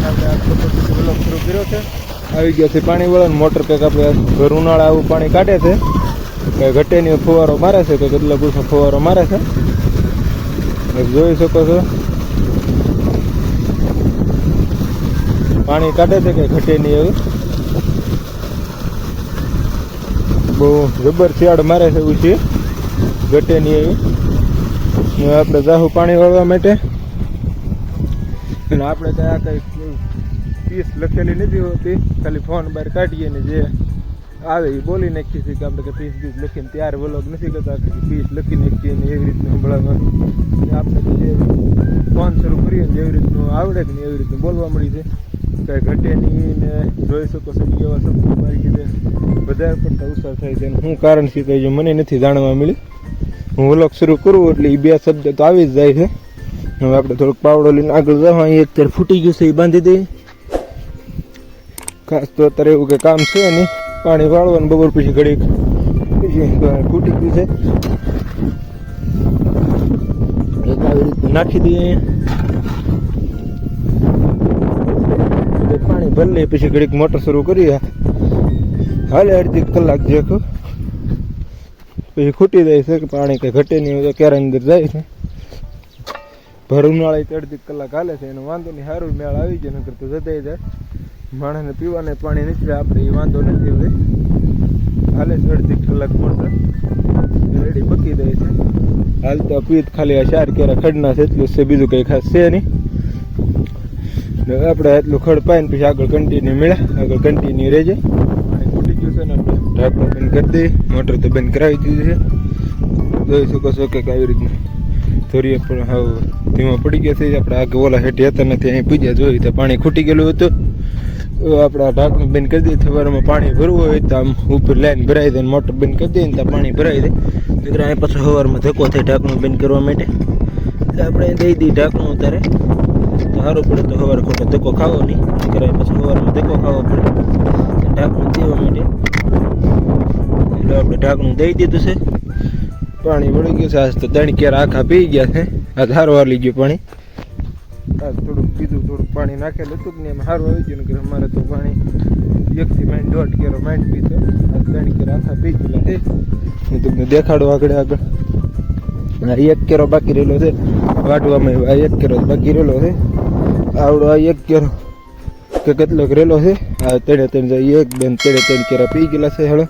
આપણે આ છોટો બ્લોક શરૂ કર્યો છે. આવી ગયો છે પાણી વાળો મોટર કંઈક આપણે ઘર ઉનાળા આવું પાણી કાઢે છે. કંઈ ઘટેની ફુવારો મારે છે તો કેટલો પૂછો ફુવારો મારે છે જોઈ શકો છો. પાણી કાઢે છે કે ઘટે નહીં એવું બહુ જબર શિયાળ મારે છે એવું છે ઘટે નહીં એવી. આપણે જાહું પાણી વાળવા માટે અને આપણે ત્યાં કંઈ ફીસ લખેલી નથી હોતી, ખાલી ફોન બહાર કાઢીએ ને જે આવે એ બોલી નાખીએ છીએ કે આપણે કે ફીસ લખીને ત્યારે વ્લોગ નથી કરતા ફીસ લખી નાખીએ ને એવી રીતનું સંભળાવવા. આપણે તો જે ફોન શરૂ કરીએ ને એવી રીતનું આવડે કે નહીં એવી રીતનું બોલવા મળી છે. કંઈ ઘટે નહીં ને જોઈ શકો છો એવા શબ્દો મારી કીધે વધારે પડતા ઉત્સાહ થાય છે. શું કારણ છે કંઈ મને નથી જાણવા મળ્યું. હું વ્લોગ શરૂ કરું એટલે એ બે શબ્દ તો આવી જ જાય છે. હવે આપણે થોડોક પાવડો લઈને આગળ જાવ. અહીં અત્યારે ફૂટી ગયું છે એ બાંધી દઈએ. ખાસ તો અત્યારે એવું કંઈ કામ છે નહીં, પાણી વાળવાનું બપોર પછી ઘડીક પછી ફૂટી ગયું છે. એક આવી રીતે નાખી દઈએ પાણી ભરી લઈએ પછી ઘડીક મોટર શરૂ કરીએ. હાલે અડધી કલાક જેખું પછી ખૂટી જાય છે કે પાણી કંઈ ઘટે નહીં તો ક્યારે અંદર જાય છે. ભર ઉનાળે અડધી કલાક હાલે છે એનો વાંધો નહીં, સારું મેળ આવી જાય નકર તો જતાઈ જાય. માણસને પીવાને પાણી નથી આપણે એ વાંધો નથી. હવે હાલે છે અડધી કલાક મોટર રેડી પકી જાય છે. હાલ તો પીત ખાલી આ 4 કેરા ખડના છે એટલું છે, બીજું કંઈ ખાસ છે નહીં. આપણે એટલું ખડ પાઈને પછી આગળ કન્ટિન્યુ મળ્યા, આગળ કન્ટિન્યુ રહેજે. પાણી ફૂટી ગયું છે ને આપણે ઢાંકણ બંધ કરી દઈએ. મોટર તો બંધ કરાવી દીધી છે. જોઈ શકો છો કે આવી રીતનું થોડી પણ હાવ ધીમા પડી ગયા છે. આપણે આગળ ઓલા હેઠી હતા નથી અહીં પૂજ્યા જોઈ તો પાણી ખૂટી ગયેલું હતું. આપણે ઢાંકણ બંધ કરી દઈએ. સવારમાં પાણી ભરવું હોય તો આમ ઉપર લાઈન ભરાઈ દે, મોટર બંધ કરી દઈએ ને ત્યાં પાણી ભરાઈ દે. મિત્રો અહીં પાછું સવારમાં ધક્કો થાય ઢાંકણું બંધ કરવા માટે એટલે આપણે દઈ દઈએ ઢાંકણું ઉતારે તો સારું પડે. તો સવારે ખોટો ધક્કો ખાવો નહીં, પછી સવારમાં ધક્કો ખાવો પડે ઢાંકણું દેવા માટે. એટલે આપણે ઢાંકણું દઈ દીધું છે. પાણી વળી ગયું છે. આજ તો 3 કેરા આખા પી ગયા છે. આ સારું હાલી ગયું પાણી. આજ થોડુંક બીજું થોડુંક પાણી નાખેલું હતું ને એમાં સારું આવી ગયું ને અમારે તો પાણી 1 થી 1.5 કેરો માંડ પીતો. આ 3 કેરા આખા પી ગયેલા છે. હું તમને દેખાડું આગળ. આ 1 કેરો બાકી રહેલો છે વાટવામાં. આ 1 કેરો બાકી રહેલો છે. આવડો આ 1 કેરો કે કેટલોક રહેલો છે. આ 3 જાય 1 2 3 કેરા પી ગયેલા છે. હળો